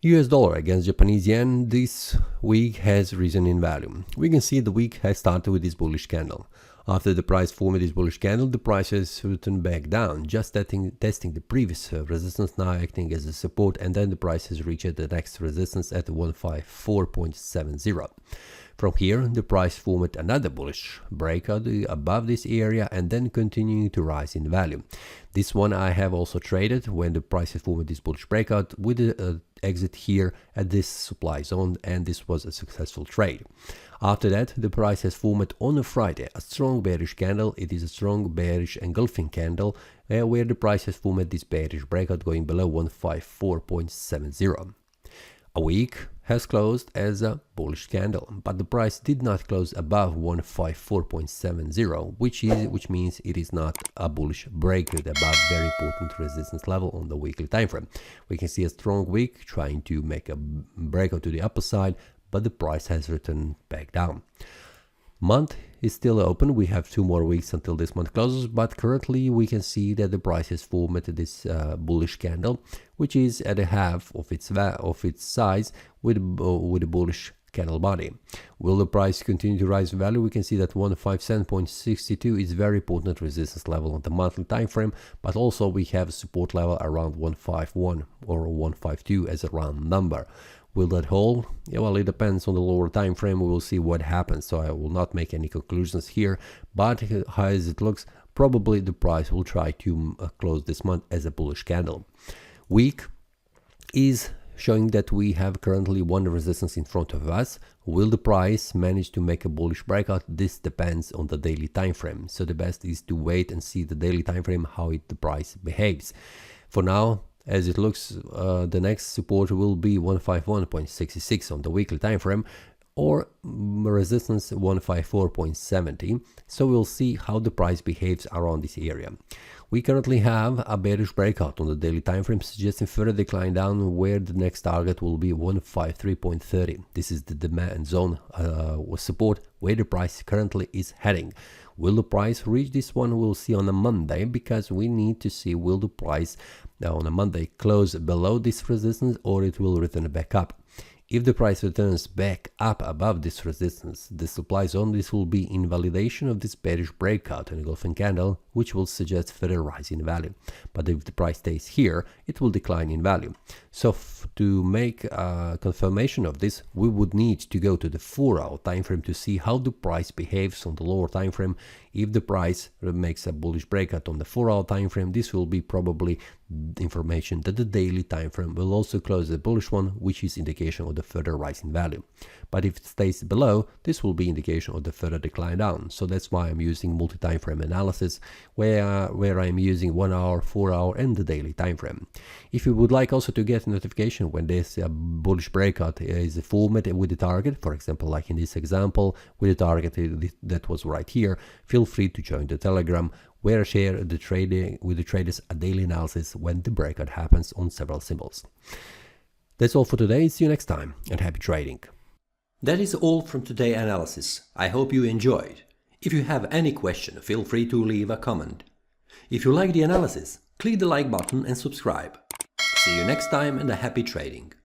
US dollar against Japanese yen this week has risen in value. We can see the week has started with this bullish candle. After the price formed this bullish candle, the price has returned back down, just testing the previous resistance, now acting as a support, and then the price has reached the next resistance at 154.70. From here, the price formed another bullish breakout above this area and then continuing to rise in value. This one I have also traded when the price has formed this bullish breakout with the exit here at this supply zone, and this was a successful trade. After that, the price has formed on a Friday a strong bearish candle. It is a strong bearish engulfing candle where the price has formed this bearish breakout going below 154.70. A week has closed as a bullish candle, but the price did not close above 154.70, which means it is not a bullish breakout above very important resistance level on the weekly time frame. We can see a strong wick trying to make a breakout to the upper side, but the price has returned back down. Month is still open. We have 2 more weeks until this month closes, but currently we can see that the price has formed this bullish candle, which is at a half of its size with a bullish candle body. Will the price continue to rise in value? We can see that 157.62 is very important resistance level on the monthly time frame, but also we have a support level around 151 or 152 as a round number. Will that hold? Yeah, well, it depends on the lower time frame. We will see what happens. So I will not make any conclusions here, but as it looks, probably the price will try to close this month as a bullish candle. Week is showing that we have currently one resistance in front of us. Will the price manage to make a bullish breakout? This depends on the daily time frame. So the best is to wait and see the daily time frame, how the price behaves. For now, as it looks, the next support will be 151.66 on the weekly time frame, or resistance 154.70. So we'll see how the price behaves around this area. We currently have a bearish breakout on the daily time frame, suggesting further decline down, where the next target will be 153.30. This is the demand zone support where the price currently is heading. Will the price reach this one? We'll see on a Monday, because we need to see will the price on a Monday close below this resistance or it will return back up. If the price returns back up above this resistance, the supply zone, this will be invalidation of this bearish breakout and engulfing candle, which will suggest further rise in value. But if the price stays here, it will decline in value. So to make a confirmation of this, we would need to go to the 4-hour time frame to see how the price behaves on the lower time frame. If the price makes a bullish breakout on the 4-hour time frame, this will be probably information that the daily time frame will also close the bullish one, which is indication of the further rise in value. But if it stays below, this will be indication of the further decline down. So that's why I'm using multi-time frame analysis, where I'm using 1 hour, 4 hour, and the daily time frame. If you would like also to get a notification when this bullish breakout is formed with the target, for example, like in this example, with the target that was right here, feel free to join the Telegram, where I share the trading with the traders a daily analysis when the breakout happens on several symbols. That's all for today. See you next time, and happy trading. That is all from today's analysis. I hope you enjoyed. If you have any question, feel free to leave a comment. If you like the analysis, click the like button and subscribe. See you next time, and a happy trading.